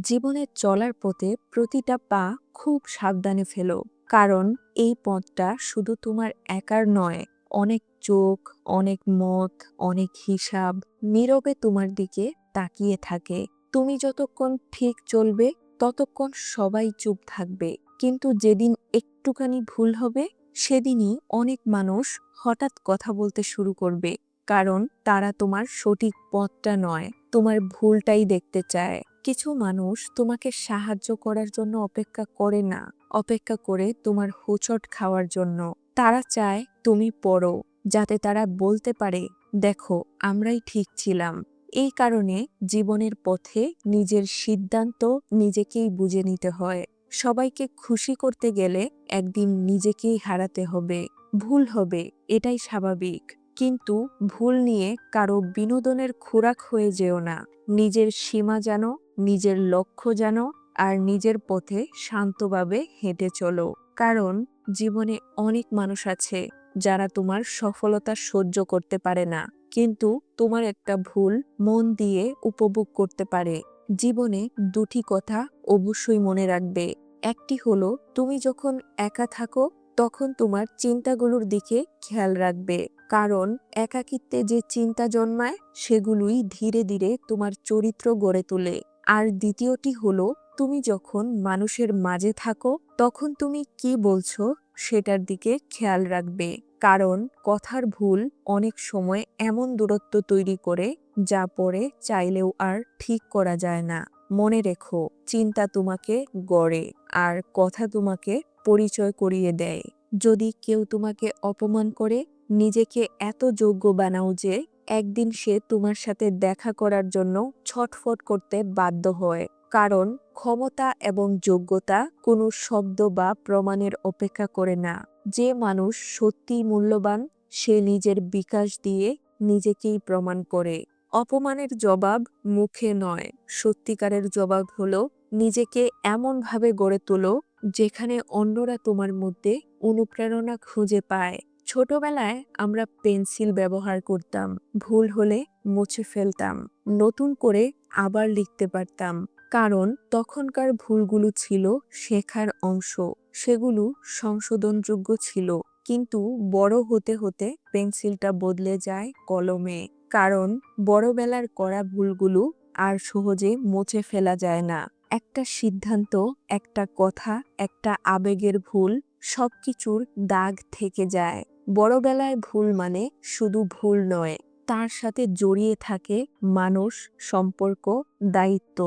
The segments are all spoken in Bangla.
জীবনে চলার পথে প্রতিটা পা খুব সাবধানে ফেলো, কারণ এই পথটা শুধু তোমার একার নয়। অনেক চোখ, অনেক মত, অনেক হিসাব নীরবে তোমার দিকে তাকিয়ে থাকে। তুমি যতক্ষণ ঠিক চলবে ততক্ষণ সবাই চুপ থাকবে, কিন্তু যেদিন একটুখানি ভুল হবে সেদিনই অনেক মানুষ হঠাৎ কথা বলতে শুরু করবে, কারণ তারা তোমার সঠিক পথটা নয়, তোমার ভুলটাই দেখতে চায়। কিছু মানুষ তোমাকে সাহায্য করার জন্য অপেক্ষা করে না, অপেক্ষা করে তোমার হোঁচট খাওয়ার জন্য। তারা চায় তুমি পড়ো, যাতে তারা বলতে পারে, দেখো আমরাই ঠিক ছিলাম। এই কারণে জীবনের পথে নিজের সিদ্ধান্ত নিজেকেই বুঝে নিতে হয়। সবাইকে খুশি করতে গেলে একদিন নিজেকেই হারাতে হবে। ভুল হবে, এটাই স্বাভাবিক, কিন্তু ভুল নিয়ে কারো বিনোদনের খোরাক হয়ে যেও না। নিজের সীমা জানো, নিজের লক্ষ্য জানো, আর নিজের পথে শান্তভাবে হেঁটে চলো। কারণ জীবনে অনেক মানুষ আছে যারা তোমার সফলতা সহ্য করতে পারে না, কিন্তু তোমার একটা ভুল মন দিয়ে উপভোগ করতে পারে। জীবনে দুটি কথা অবশ্যই মনে রাখবে। একটি হলো, তুমি যখন একা থাকো তখন তোমার চিন্তাগুলোর দিকে খেয়াল রাখবে, কারণ একাকিত্বে যে চিন্তা জন্মায় সেগুলোই ধীরে ধীরে তোমার চরিত্র গড়ে তোলে। আর দ্বিতীয়টি হলো, তুমি যখন মানুষের মাঝে থাকো তখন তুমি কি বলছো সেটার দিকে খেয়াল রাখবে, কারণ কথার ভুল অনেক সময় এমন দূরত্ব তৈরি করে যা পরে চাইলেও আর ঠিক করা যায় না। মনে রেখো, চিন্তা তোমাকে গড়ে, আর কথা তোমাকে পরিচয় করিয়ে দেয়। যদি কেউ তোমাকে অপমান করে, নিজেকে এত যোগ্য বানাও যে একদিন সে তোমার সাথে দেখা করার জন্য ছটফট করতে বাধ্য হয়, কারণ ক্ষমতা এবং যোগ্যতা কোনো শব্দ বা প্রমাণের অপেক্ষা করে না। যে মানুষ সত্যিই মূল্যবান সে নিজের বিকাশ দিয়ে নিজেকেই প্রমাণ করে। অপমানের জবাব মুখে নয়, সত্যিকারের জবাব হলো নিজেকে এমনভাবে গড়ে তোলো যেখানে অন্যরা তোমার মধ্যে অনুপ্রেরণা খুঁজে পায়। ছোটবেলায় আমরা পেন্সিল ব্যবহার করতাম, ভুল হলে মুছে ফেলতাম, নতুন করে আবার লিখতে পারতাম, কারণ তখনকার ভুলগুলো ছিল শেখার অংশ, সেগুলো সংশোধনযোগ্য ছিল। কিন্তু বড় হতে হতে পেন্সিলটা বদলে যায় কলমে, কারণ বড়বেলার করা ভুলগুলো আর সহজে মুছে ফেলা যায় না। একটা সিদ্ধান্ত, একটা কথা, একটা আবেগের ভুল, সবকিছুর দাগ থেকে যায়। বড়বেলায় ভুল মানে শুধু ভুল নয়, তার সাথে জড়িয়ে থাকে মানুষ, সম্পর্ক, দায়িত্ব।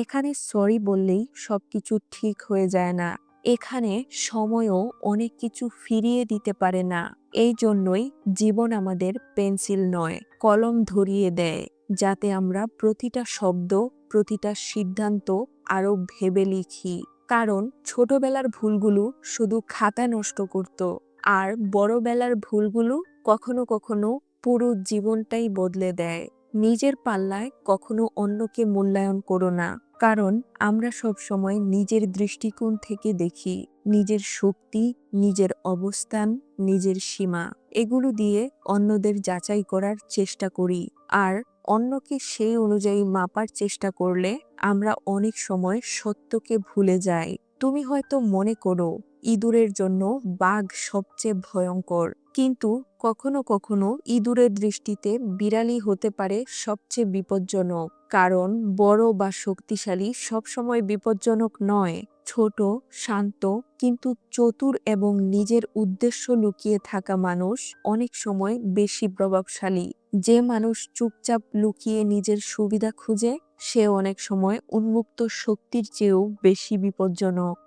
এখানে সরি বললেই সবকিছু ঠিক হয়ে যায় না, এখানে সময়ও অনেক কিছু ফিরিয়ে দিতে পারে না। এই জন্যই জীবন আমাদের পেন্সিল নয়, কলম ধরিয়ে দেয়, যাতে আমরা প্রতিটা শব্দ, প্রতিটা সিদ্ধান্ত আরো ভেবে লিখি। কারণ ছোটবেলার ভুলগুলো শুধু খাতা নষ্ট করত, আর বড়বেলার ভুলগুলো কখনো কখনো পুরো জীবনটাই বদলে দেয়। নিজের পাল্লায় কখনো অন্যকে মূল্যায়ন করো না, কারণ আমরা সব সময় নিজের দৃষ্টিকোণ থেকে দেখি, নিজের শক্তি, নিজের অবস্থান, নিজের সীমা, এগুলো দিয়ে অন্যদের যাচাই করার চেষ্টা করি। আর অন্যকে সেই অনুযায়ী মাপার চেষ্টা করলে আমরা অনেক সময় সত্যকে ভুলে যাই। তুমি হয়তো মনে করো ইঁদুরের জন্য বাঘ সবচেয়ে ভয়ঙ্কর, কিন্তু কখনো কখনো ইঁদুরের দৃষ্টিতে বিড়ালই হতে পারে সবচেয়ে বিপজ্জনক, কারণ বড় বা শক্তিশালী সবসময় বিপজ্জনক নয়। ছোট, শান্ত, কিন্তু চতুর এবং নিজের উদ্দেশ্য লুকিয়ে থাকা মানুষ অনেক সময় বেশি প্রভাবশালী। যে মানুষ চুপচাপ লুকিয়ে নিজের সুবিধা খুঁজে, সে অনেক সময় উন্মুক্ত শক্তির চেয়েও বেশি বিপজ্জনক।